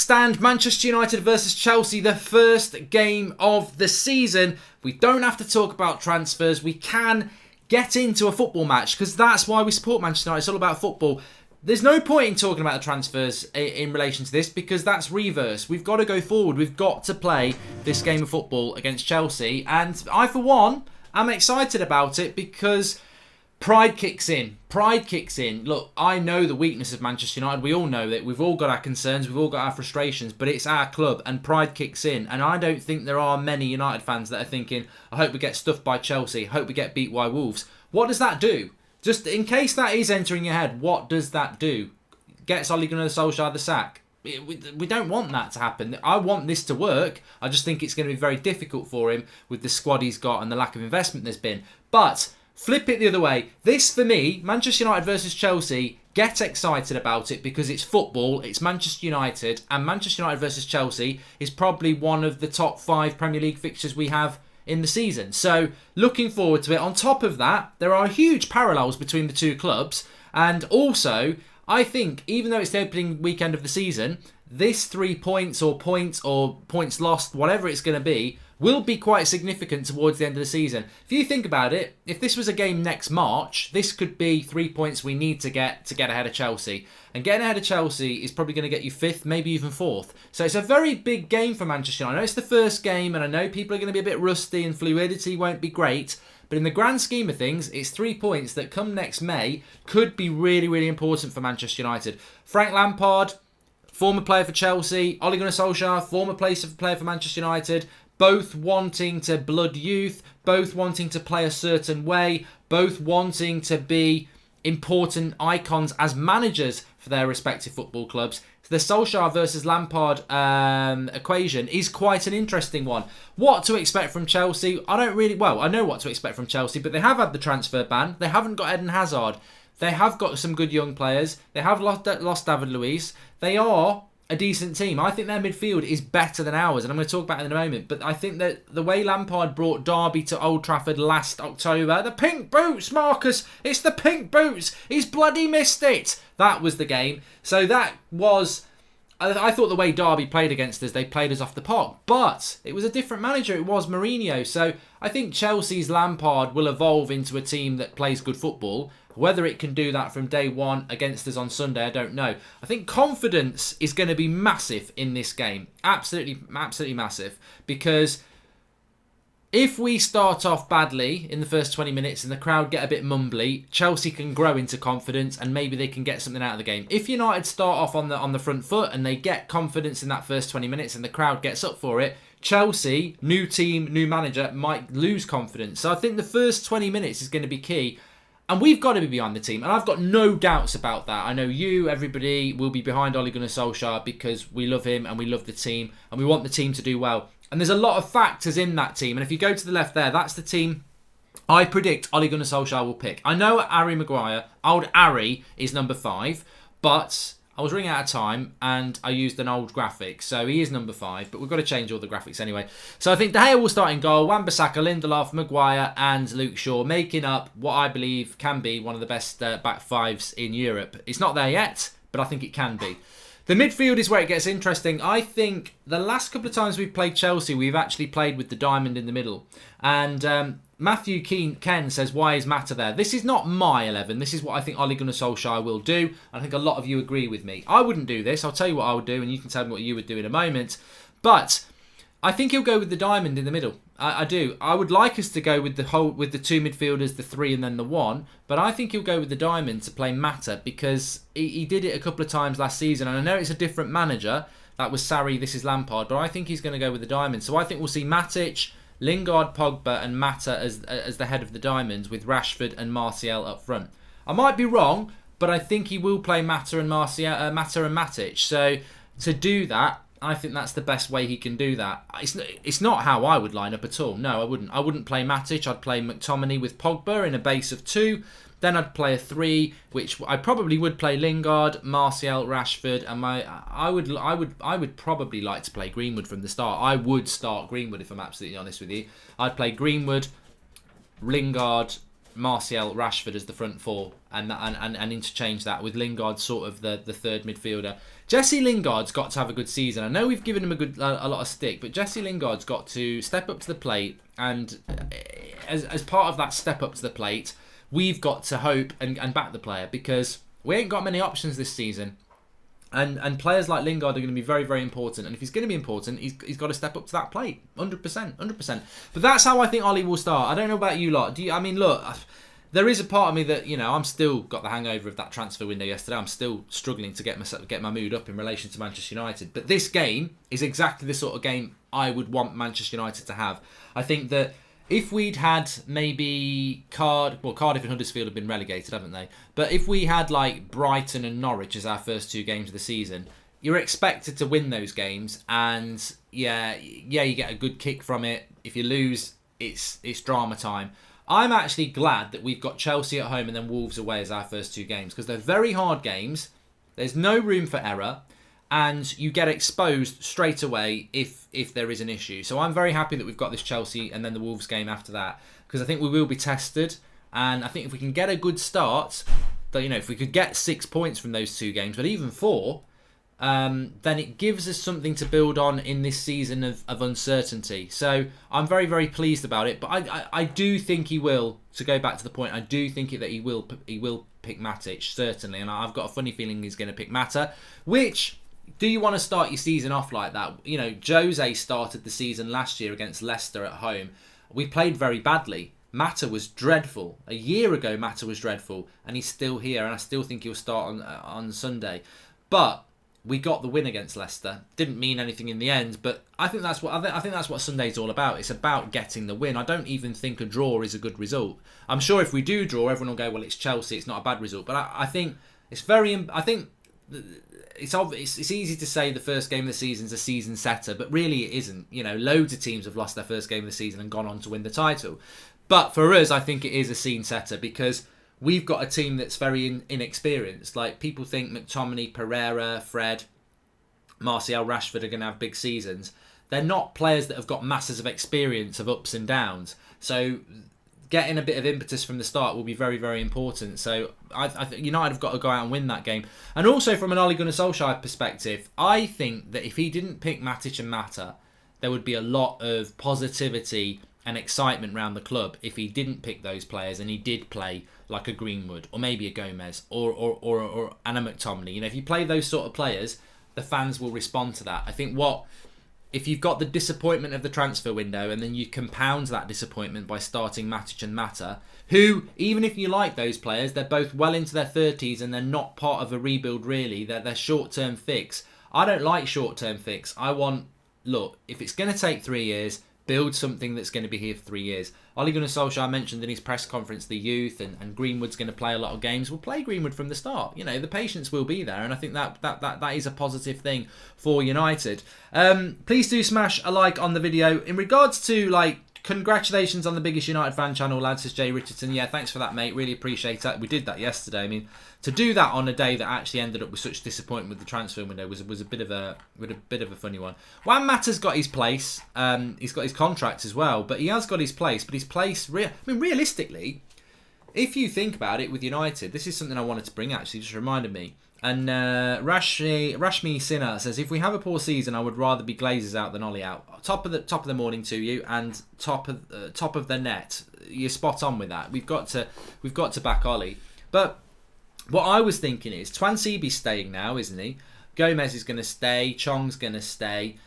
stand. Manchester United versus Chelsea, the first game of the season. We don't have to talk about transfers. We can get into a football match because that's why we support Manchester United. It's all about football. There's no point in talking about the transfers in relation to this because that's reverse. We've got to go forward. We've got to play this game of football against Chelsea. And I, for one, am excited about it because pride kicks in. Pride kicks in. Look, I know the weakness of Manchester United. We all know that. We've all got our concerns. We've all got our frustrations. But it's our club and pride kicks in. And I don't think there are many United fans that are thinking, I hope we get stuffed by Chelsea. I hope we get beat by Wolves. What does that do? Just in case that is entering your head, what does that do? Gets Ole Gunnar Solskjaer the sack? We don't want that to happen. I want this to work. I just think it's going to be very difficult for him with the squad he's got and the lack of investment there's been. But flip it the other way. This, for me, Manchester United versus Chelsea, get excited about it because it's football, it's Manchester United, and Manchester United versus Chelsea is probably one of the top 5 Premier League fixtures we have in the season. So looking forward to it. On top of that, there are huge parallels between the two clubs. And also, I think, even though it's the opening weekend of the season, this 3 points or points lost, whatever it's going to be, will be quite significant towards the end of the season. If you think about it, if this was a game next March, this could be 3 points we need to get ahead of Chelsea. And getting ahead of Chelsea is probably going to get you 5th, maybe even 4th. So it's a very big game for Manchester United. I know it's the first game and I know people are going to be a bit rusty and fluidity won't be great. But in the grand scheme of things, it's 3 points that come next May could be really, really important for Manchester United. Frank Lampard, former player for Chelsea. Ole Gunnar Solskjaer, former player for Manchester United. Both wanting to blood youth, both wanting to play a certain way, both wanting to be important icons as managers for their respective football clubs. So the Solskjaer versus Lampard equation is quite an interesting one. What to expect from Chelsea? I know what to expect from Chelsea, but they have had the transfer ban. They haven't got Eden Hazard. They have got some good young players. They have lost David Luiz. They are a decent team. I think their midfield is better than ours, and I'm going to talk about it in a moment. But I think that the way Lampard brought Derby to Old Trafford last October, the pink boots, Marcus, it's the pink boots. He's bloody missed it. That was the game. So that was, I thought the way Derby played against us, they played us off the park. But it was a different manager. It was Mourinho. So I think Chelsea's Lampard will evolve into a team that plays good football. Whether it can do that from day one against us on Sunday, I don't know. I think confidence is going to be massive in this game. Absolutely, absolutely massive. Because if we start off badly in the first 20 minutes and the crowd get a bit mumbly, Chelsea can grow into confidence and maybe they can get something out of the game. If United start off on the front foot and they get confidence in that first 20 minutes and the crowd gets up for it, Chelsea, new team, new manager, might lose confidence. So I think the first 20 minutes is going to be key. And we've got to be behind the team. And I've got no doubts about that. I know you, everybody, will be behind Ole Gunnar Solskjaer because we love him and we love the team and we want the team to do well. And there's a lot of factors in that team. And if you go to the left there, that's the team I predict Ole Gunnar Solskjaer will pick. I know Harry Maguire, old Harry, is number 5. But I was running out of time and I used an old graphic. So he is number 5, but we've got to change all the graphics anyway. So I think De Gea will start in goal. Wan-Bissaka, Lindelof, Maguire and Luke Shaw, making up what I believe can be one of the best back fives in Europe. It's not there yet, but I think it can be. The midfield is where it gets interesting. I think the last couple of times we've played Chelsea, we've actually played with the diamond in the middle. And Matthew Ken says, why is Mata there? This is not my 11. This is what I think Ole Gunnar Solskjaer will do. I think a lot of you agree with me. I wouldn't do this. I'll tell you what I would do, and you can tell me what you would do in a moment. But I think he'll go with the diamond in the middle. I do. I would like us to go with the 2 midfielders, the 3 and then the 1. But I think he'll go with the diamond to play Mata because he did it a couple of times last season. And I know it's a different manager. That was Sarri, this is Lampard. But I think he's going to go with the diamond. So I think we'll see Matic, Lingard, Pogba and Mata as the head of the diamonds with Rashford and Martial up front. I might be wrong, but I think he will play Mata and Matic. So to do that, I think that's the best way he can do that. It's not how I would line up at all. No, I wouldn't. I wouldn't play Matic. I'd play McTominay with Pogba in a base of 2. Then I'd play a 3, which I probably would play Lingard, Martial, Rashford, and I would probably like to play Greenwood from the start. I would start Greenwood if I'm absolutely honest with you. I'd play Greenwood, Lingard, Martial, Rashford as the front four and interchange that with Lingard sort of the third midfielder. Jesse Lingard's got to have a good season. I know we've given him a lot of stick, but Jesse Lingard's got to step up to the plate, and as part of that step up to the plate, we've got to hope and back the player, because we ain't got many options this season. And players like Lingard are going to be very, very important. And if he's going to be important, he's got to step up to that plate. 100%. But that's how I think Ollie will start. I don't know about you lot. Look, there is a part of me that, I'm still got the hangover of that transfer window yesterday. I'm still struggling to get my mood up in relation to Manchester United. But this game is exactly the sort of game I would want Manchester United to have. I think that if we'd had maybe Cardiff and Huddersfield have been relegated, haven't they? But if we had like Brighton and Norwich as our first 2 games of the season, you're expected to win those games, and yeah, you get a good kick from it. If you lose, it's drama time. I'm actually glad that we've got Chelsea at home and then Wolves away as our first 2 games, because they're very hard games. There's no room for error, and you get exposed straight away if there is an issue. So I'm very happy that we've got this Chelsea and then the Wolves game after that, because I think we will be tested. And I think if we can get a good start, if we could get 6 points from those 2 games, but even 4, then it gives us something to build on in this season of uncertainty. So I'm very, very pleased about it. But I do think he will, to go back to the point, I do think that he will pick Matic, certainly. And I've got a funny feeling he's going to pick Mata, which... Do you want to start your season off like that? Jose started the season last year against Leicester at home. We played very badly. Mata was dreadful. A year ago, Mata was dreadful, and he's still here, and I still think he'll start on Sunday. But we got the win against Leicester. Didn't mean anything in the end, but I think that's what Sunday's all about. It's about getting the win. I don't even think a draw is a good result. I'm sure if we do draw, everyone will go, well, it's Chelsea, it's not a bad result. But I think it's very... I think... It's obvious. It's easy to say the first game of the season is a season setter, but really it isn't. Loads of teams have lost their first game of the season and gone on to win the title. But for us, I think it is a scene setter, because we've got a team that's very inexperienced. Like, people think McTominay, Pereira, Fred, Martial, Rashford are going to have big seasons. They're not players that have got masses of experience of ups and downs. So getting a bit of impetus from the start will be very, very important. So I think United have got to go out and win that game. And also from an Ole Gunnar Solskjaer perspective, I think that if he didn't pick Matic and Mata, there would be a lot of positivity and excitement around the club if he didn't pick those players and he did play like a Greenwood or maybe a Gomez or Anna McTominay. If you play those sort of players, the fans will respond to that. I think if you've got the disappointment of the transfer window and then you compound that disappointment by starting Matic and Mata, who, even if you like those players, they're both well into their 30s and they're not part of a rebuild really. They're short-term fix. I don't like short-term fix. Look, if it's going to take 3 years, build something that's going to be here for 3 years. Ole Gunnar Solskjaer mentioned in his press conference the youth and Greenwood's going to play a lot of games. We'll play Greenwood from the start. The patience will be there, and I think that is a positive thing for United. Please do smash a like on the video. In regards to congratulations on the biggest United fan channel, lads, says Jay Richardson. Yeah, thanks for that, mate. Really appreciate that. We did that yesterday. To do that on a day that actually ended up with such disappointment with the transfer window was a bit of a funny one. Juan Mata's got his place. He's got his contract as well, but he has got his place. But his place, realistically, if you think about it with United, this is something I wanted to bring actually, just reminded me. And Rashmi Sinha says, if we have a poor season, I would rather be Glazers out than Ollie out. Top of the morning to you, and top of the net. You're spot on with that. We've got to back Ollie. But what I was thinking is, Twansibi's staying now, isn't he? Gomez is going to stay. Chong's going to stay.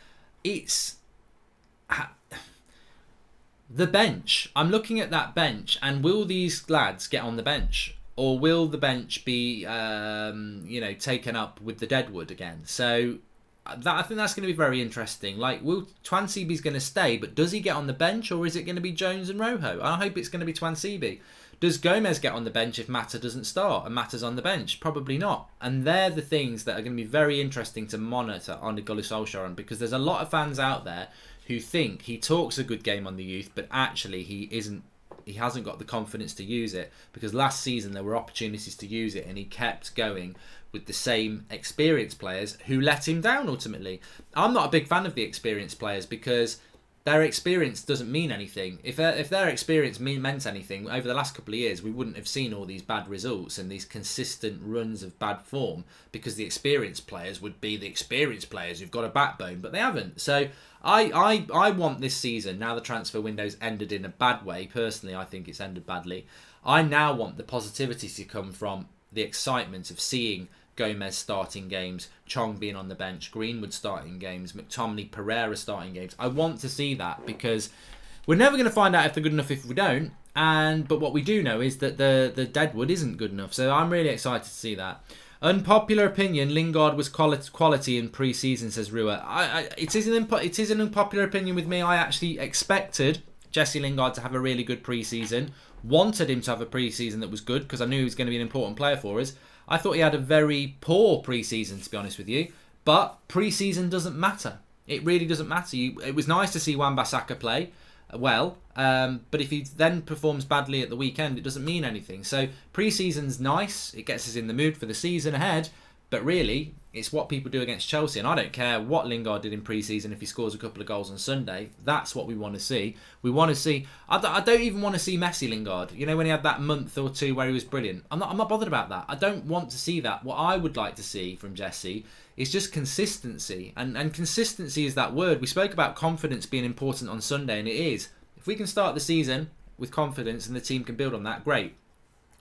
It's the bench. I'm looking at that bench, and will these lads get on the bench? Or will the bench be, taken up with the Deadwood again? So I think that's going to be very interesting. Twansibi's going to stay, but does he get on the bench, or is it going to be Jones and Rojo? I hope it's going to be Twansibi. Does Gomez get on the bench if Mata doesn't start and Mata's on the bench? Probably not. And they're the things that are going to be very interesting to monitor on the Gunnar Solskjaer on, because there's a lot of fans out there who think he talks a good game on the youth, but actually he hasn't got the confidence to use it, because last season there were opportunities to use it and he kept going with the same experienced players who let him down ultimately. I'm not a big fan of the experienced players because their experience doesn't mean anything. If their experience meant anything, over the last couple of years, we wouldn't have seen all these bad results and these consistent runs of bad form, because the experienced players would be the experienced players who've got a backbone, but they haven't. So I want this season, now the transfer window's ended in a bad way, personally I think it's ended badly, I now want the positivity to come from the excitement of seeing Gomez starting games, Chong being on the bench, Greenwood starting games, McTominay, Pereira starting games. I want to see that, because we're never going to find out if they're good enough if we don't. But what we do know is that the Deadwood isn't good enough. So I'm really excited to see that. Unpopular opinion, Lingard was quality in pre-season, says Rua. It is an unpopular opinion with me. I actually expected Jesse Lingard to have a really good pre-season. Wanted him to have a pre-season that was good, because I knew he was going to be an important player for us. I thought he had a very poor pre-season, to be honest with you. But pre-season doesn't matter. It really doesn't matter. It was nice to see Wan-Bissaka play well, but if he then performs badly at the weekend, it doesn't mean anything. So pre-season's nice. It gets us in the mood for the season ahead. But really, it's what people do against Chelsea. And I don't care what Lingard did in pre-season if he scores a couple of goals on Sunday. That's what we want to see. We want to see... I don't even want to see Messi Lingard. You know, when he had that month or two where he was brilliant. I'm not bothered about that. I don't want to see that. What I would like to see from Jesse is just consistency. And consistency is that word. We spoke about confidence being important on Sunday, and it is. If we can start the season with confidence and the team can build on that, great.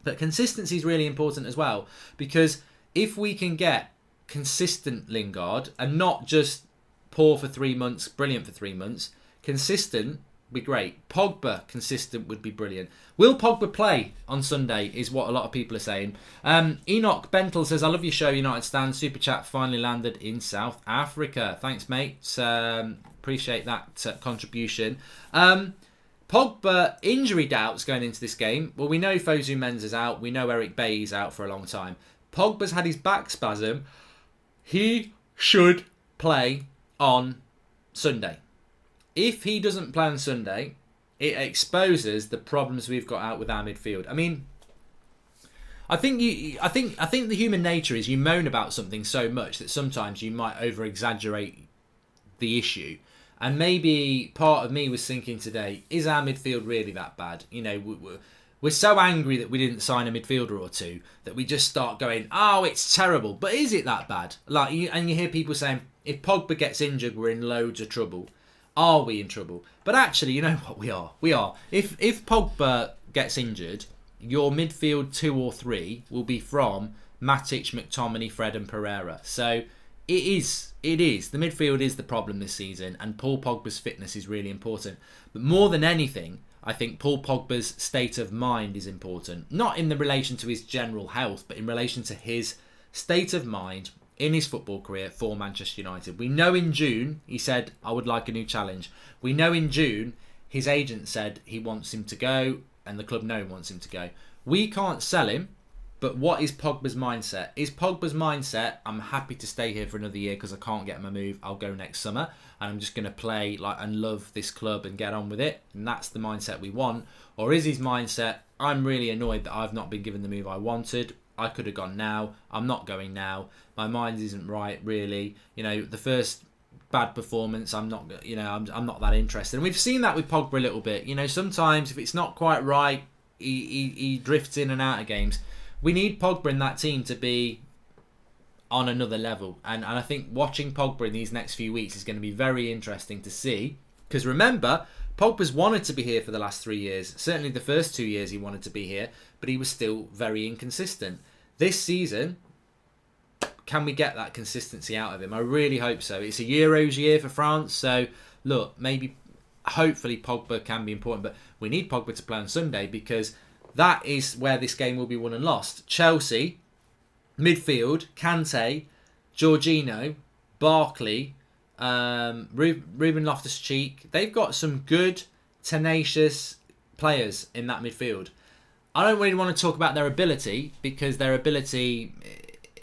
But consistency is really important as well, because if we can get consistent Lingard and not just poor for 3 months, brilliant for 3 months, consistent would be great. Pogba consistent would be brilliant. Will Pogba play on Sunday is what a lot of people are saying. Enoch Bentel says, I love your show, United Stand. Super Chat finally landed in South Africa. Thanks, mate. Appreciate that contribution. Pogba injury doubts going into this game. Well, we know Fosu Mensah's out. We know Eric Bailly's out for a long time. Pogba's had his back spasm. He should play on Sunday. If he doesn't play on Sunday, it exposes the problems we've got out with our midfield. I mean, I think the human nature is you moan about something so much that sometimes you might over-exaggerate the issue. And maybe part of me was thinking today, is our midfield really that bad? You know, we're so angry that we didn't sign a midfielder or two that we just start going, oh, it's terrible. But is it that bad? And you hear people saying, if Pogba gets injured, we're in loads of trouble. Are we in trouble? But actually, you know what? We are. We are. If Pogba gets injured, your midfield 2 or 3 will be from Matic, McTominay, Fred and Pereira. So it is. The midfield is the problem this season, and Paul Pogba's fitness is really important. But more than anything, I think Paul Pogba's state of mind is important. Not in the relation to his general health, but in relation to his state of mind in his football career for Manchester United. We know in June, he said, I would like a new challenge. We know in June, his agent said he wants him to go, and the club know he wants him to go. We can't sell him, but what is Pogba's mindset? Is Pogba's mindset, I'm happy to stay here for another year because I can't get my move, I'll go next summer, and I'm just going to play and love this club and get on with it, and that's the mindset we want? Or is his mindset, I'm really annoyed that I've not been given the move I wanted, I could have gone now, I'm not going now, my mind isn't right really, you know, the first bad performance, I'm not that interested. And we've seen that with Pogba a little bit, you know, sometimes if it's not quite right, he drifts in and out of games. We need Pogba in that team to be on another level, and I think watching Pogba in these next few weeks is going to be very interesting to see, because remember, Pogba's wanted to be here for the last 3 years. Certainly the first 2 years he wanted to be here, but he was still very inconsistent. This season, can we get that consistency out of him? I really hope so. It's a Euros year for France, so look, hopefully Pogba can be important, but we need Pogba to play on Sunday, because that is where this game will be won and lost. Chelsea, midfield, Kante, Jorginho, Barkley, Ruben Loftus-Cheek. They've got some good, tenacious players in that midfield. I don't really want to talk about their ability, because their ability,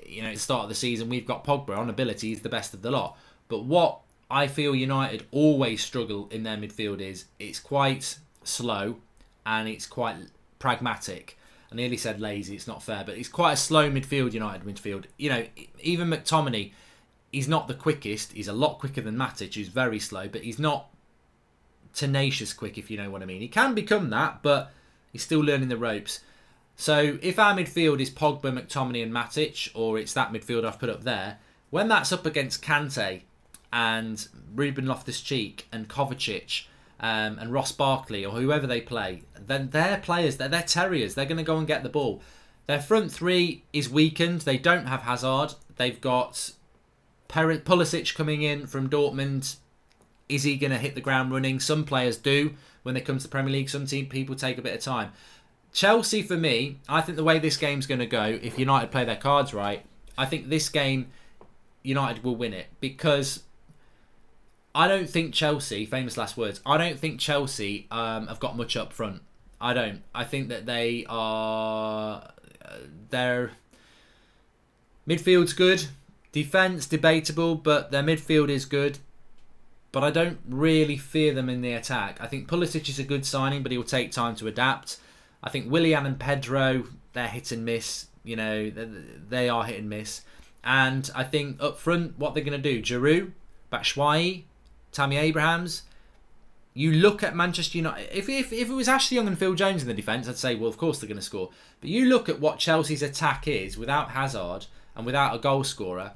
you know, at the start of the season, we've got Pogba on ability, he's the best of the lot. But what I feel United always struggle in their midfield is it's quite slow and it's quite pragmatic. I nearly said lazy, it's not fair, but it's quite a slow midfield, United midfield. You know, even McTominay, he's not the quickest. He's a lot quicker than Matic, who's very slow, but he's not tenacious quick, if you know what I mean. He can become that, but he's still learning the ropes. So if our midfield is Pogba, McTominay and Matic, or it's that midfield I've put up there, when that's up against Kante and Ruben Loftus-Cheek and Kovacic and Ross Barkley or whoever they play, then they're players, they're terriers. They're going to go and get the ball. Their front three is weakened. They don't have Hazard. They've got Pulisic coming in from Dortmund. Is he going to hit the ground running? Some players do when they come to the Premier League. Some people take a bit of time. Chelsea, for me, I think the way this game's going to go, if United play their cards right, I think this game, United will win it. Because I don't think Chelsea, famous last words, I don't think Chelsea have got much up front. I don't. I think that they are... their midfield's good. Defence, debatable, but their midfield is good. But I don't really fear them in the attack. I think Pulisic is a good signing, but he will take time to adapt. I think Willian and Pedro, they're hit and miss. You know, they are hit and miss. And I think up front, what they're going to do, Giroud, Batshuayi, Tammy Abrahams. You look at Manchester United. If it was Ashley Young and Phil Jones in the defence, I'd say, well, of course they're going to score. But you look at what Chelsea's attack is without Hazard and without a goal scorer.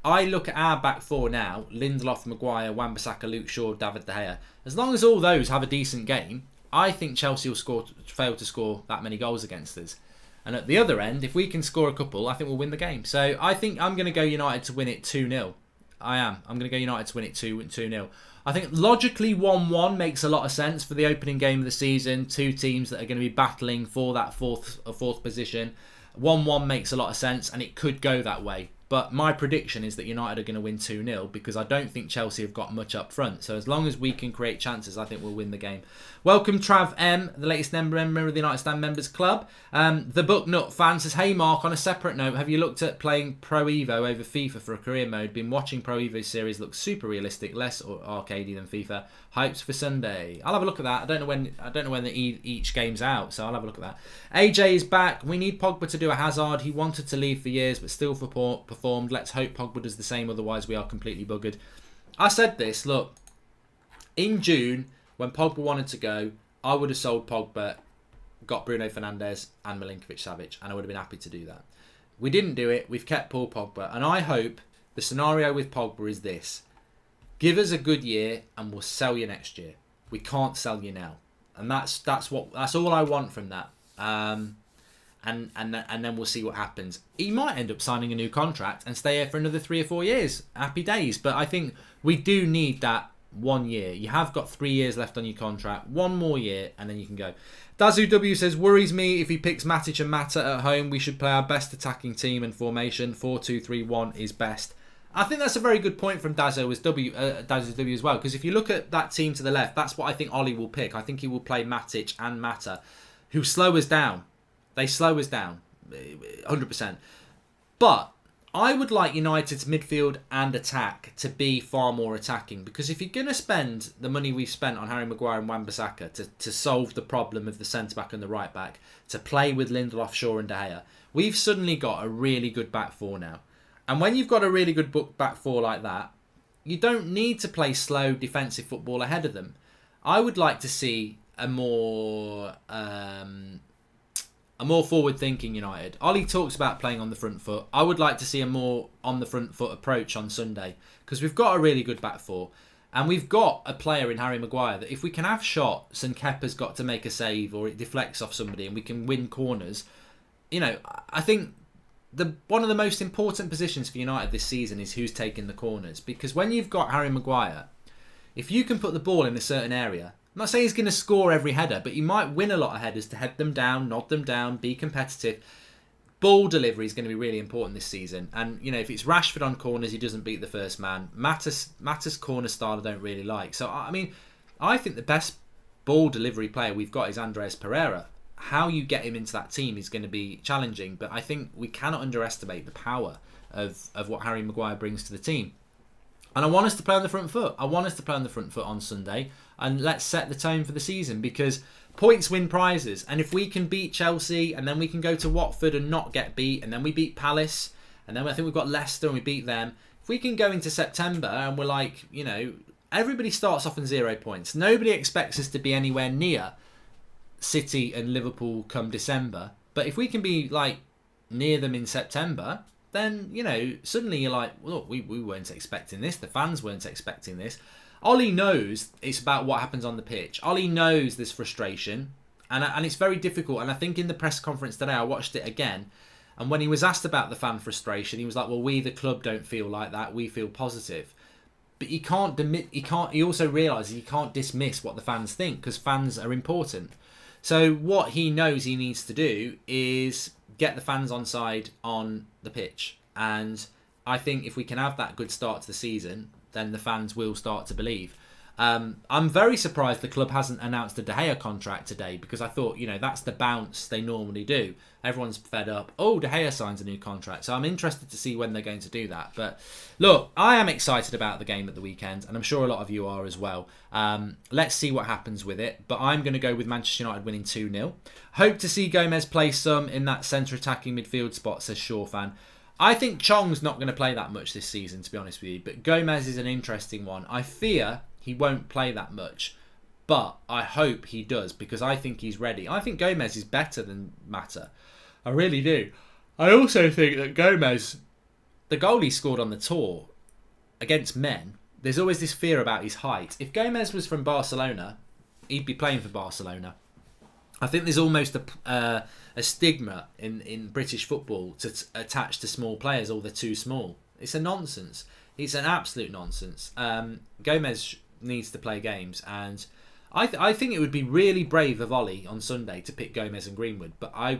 I look at our back four now, Lindelof, Maguire, Wan-Bissaka, Luke Shaw, David De Gea. As long as all those have a decent game, I think Chelsea will fail to score that many goals against us. And at the other end, if we can score a couple, I think we'll win the game. So I think I'm going to go United to win it 2-0. I am. I'm going to go United to win it 2-0. I think logically 1-1 makes a lot of sense for the opening game of the season. Two teams that are going to be battling for that fourth position. 1-1 makes a lot of sense, and it could go that way. But my prediction is that United are going to win 2-0 because I don't think Chelsea have got much up front. So as long as we can create chances, I think we'll win the game. Welcome Trav M, the latest member of the United Stand Members Club. The Book Nut fan says, hey Mark, on a separate note, have you looked at playing Pro Evo over FIFA for a career mode? Been watching Pro Evo series, looks super realistic, less arcadey than FIFA. Hypes for Sunday. I'll have a look at that. I don't know when each game's out, so I'll have a look at that. AJ is back. We need Pogba to do a Hazard. He wanted to leave for years, but still performed. Let's hope Pogba does the same, otherwise we are completely buggered. I said this, look, in June, when Pogba wanted to go, I would have sold Pogba, got Bruno Fernandes and Milinkovic-Savic, and I would have been happy to do that. We didn't do it. We've kept Paul Pogba, and I hope the scenario with Pogba is this. Give us a good year and we'll sell you next year. We can't sell you now. And that's all I want from that. And then we'll see what happens. He might end up signing a new contract and stay here for another 3 or 4 years. Happy days. But I think we do need that 1 year. You have got 3 years left on your contract. 1 more year and then you can go. Dazu W says, worries me if he picks Matic and Mata at home. We should play our best attacking team and formation. 4-2-3-1 is best. I think that's a very good point from Dazu W as well. Because if you look at that team to the left, that's what I think Ollie will pick. I think he will play Matic and Mata, who slow us down. They slow us down, 100%. But I would like United's midfield and attack to be far more attacking. Because if you're going to spend the money we've spent on Harry Maguire and Wan-Bissaka to solve the problem of the centre-back and the right-back, to play with Lindelof, Shaw and De Gea, we've suddenly got a really good back four now. And when you've got a really good back four like that, you don't need to play slow defensive football ahead of them. I would like to see a more forward-thinking United. Ollie talks about playing on the front foot. I would like to see a more on the front foot approach on Sunday because we've got a really good back four. And we've got a player in Harry Maguire that if we can have shots and Kepa's got to make a save or it deflects off somebody and we can win corners, I think one of the most important positions for United this season is who's taking the corners. Because when you've got Harry Maguire, if you can put the ball in a certain area, I'm not saying he's going to score every header, but you might win a lot of headers to head them down, nod them down, be competitive. Ball delivery is going to be really important this season. And, if it's Rashford on corners, he doesn't beat the first man. Mata's corner style I don't really like. So, I think the best ball delivery player we've got is Andreas Pereira. How you get him into that team is going to be challenging, but I think we cannot underestimate the power of what Harry Maguire brings to the team. And I want us to play on the front foot. I want us to play on the front foot on Sunday, and let's set the tone for the season because points win prizes. And if we can beat Chelsea, and then we can go to Watford and not get beat, and then we beat Palace, and then I think we've got Leicester and we beat them. If we can go into September and we're like, everybody starts off on 0 points. Nobody expects us to be anywhere near City and Liverpool come December. But if we can be like near them in September, then, you know, suddenly you're like, well, look, we weren't expecting this. The fans weren't expecting this. Ollie knows it's about what happens on the pitch. Ollie knows there's frustration, and it's very difficult. And I think in the press conference today, I watched it again, and when he was asked about the fan frustration, he was like, well, we, the club, don't feel like that. We feel positive. But he can't. He also realises he can't dismiss what the fans think, because fans are important. So what he knows he needs to do is get the fans on side on the pitch. And I think if we can have that good start to the season, then the fans will start to believe. I'm very surprised the club hasn't announced a De Gea contract today, because I thought, you know, that's the bounce they normally do. Everyone's fed up. Oh, De Gea signs a new contract. So I'm interested to see when they're going to do that. But look, I am excited about the game at the weekend, and I'm sure a lot of you are as well. Let's see what happens with it. But I'm going to go with Manchester United winning 2-0. Hope to see Gomez play some in that centre attacking midfield spot, says Shawfan. I think Chong's not going to play that much this season, to be honest with you. But Gomez is an interesting one. I fear he won't play that much, but I hope he does, because I think he's ready. I think Gomez is better than Mata. I really do. I also think that Gomez, the goal he scored on the tour against men, there's always this fear about his height. If Gomez was from Barcelona, he'd be playing for Barcelona. I think there's almost a stigma in British football to attach to small players, or they're too small. It's a nonsense. It's an absolute nonsense. Gomez needs to play games, and I think it would be really brave of Ollie on Sunday to pick Gomez and Greenwood. But I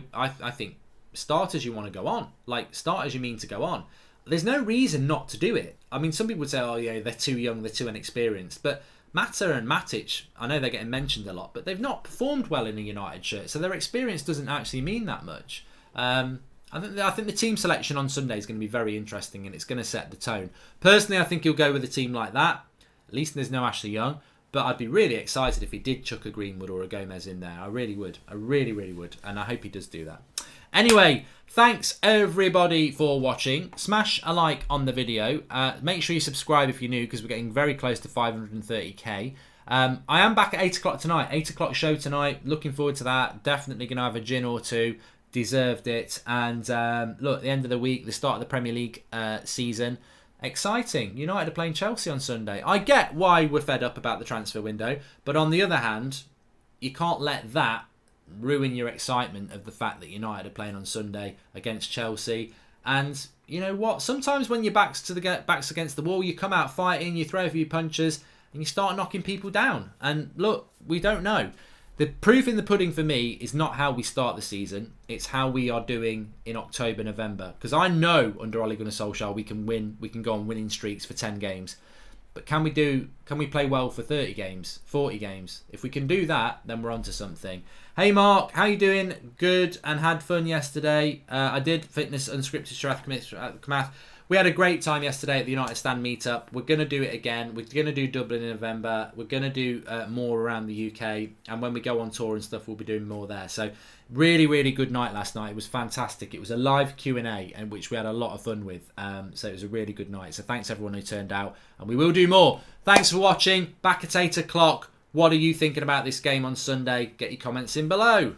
think starters you want to go on. Like, starters you mean to go on. There's no reason not to do it. I mean, some people would say, oh yeah, they're too young, they're too inexperienced. But Mata and Matic, I know they're getting mentioned a lot, but they've not performed well in a United shirt, so their experience doesn't actually mean that much. I think the team selection on Sunday is going to be very interesting, and it's going to set the tone. Personally, I think he'll go with a team like that. At least there's no Ashley Young. But I'd be really excited if he did chuck a Greenwood or a Gomez in there. I really would. I really, really would. And I hope he does do that. Anyway, thanks everybody for watching. Smash a like on the video. Make sure you subscribe if you're new, because we're getting very close to 530k. I am back at 8 o'clock tonight. 8 o'clock show tonight. Looking forward to that. Definitely going to have a gin or two. Deserved it. And look, at the end of the week, the start of the Premier League season. Exciting. United are playing Chelsea on Sunday. I get why we're fed up about the transfer window, but on the other hand, you can't let that ruin your excitement of the fact that United are playing on Sunday against Chelsea. And you know what? Sometimes when your back's against the wall, you come out fighting, you throw a few punches, and you start knocking people down. And look, we don't know. The proof in the pudding for me is not how we start the season. It's how we are doing in October, November. Because I know under Ole Gunnar Solskjaer we can win. We can go on winning streaks for 10 games. But can we play well for 30 games, 40 games? If we can do that, then we're on to something. Hey Mark, how you doing? Good, and had fun yesterday. I did fitness unscripted Sharath. We had a great time yesterday at the United Stand meetup. We're going to do it again. We're going to do Dublin in November. We're going to do more around the UK. And when we go on tour and stuff, we'll be doing more there. So really, really good night last night. It was fantastic. It was a live Q&A, and which we had a lot of fun with. So it was a really good night. So thanks everyone who turned out. And we will do more. Thanks for watching. Back at 8 o'clock. What are you thinking about this game on Sunday? Get your comments in below.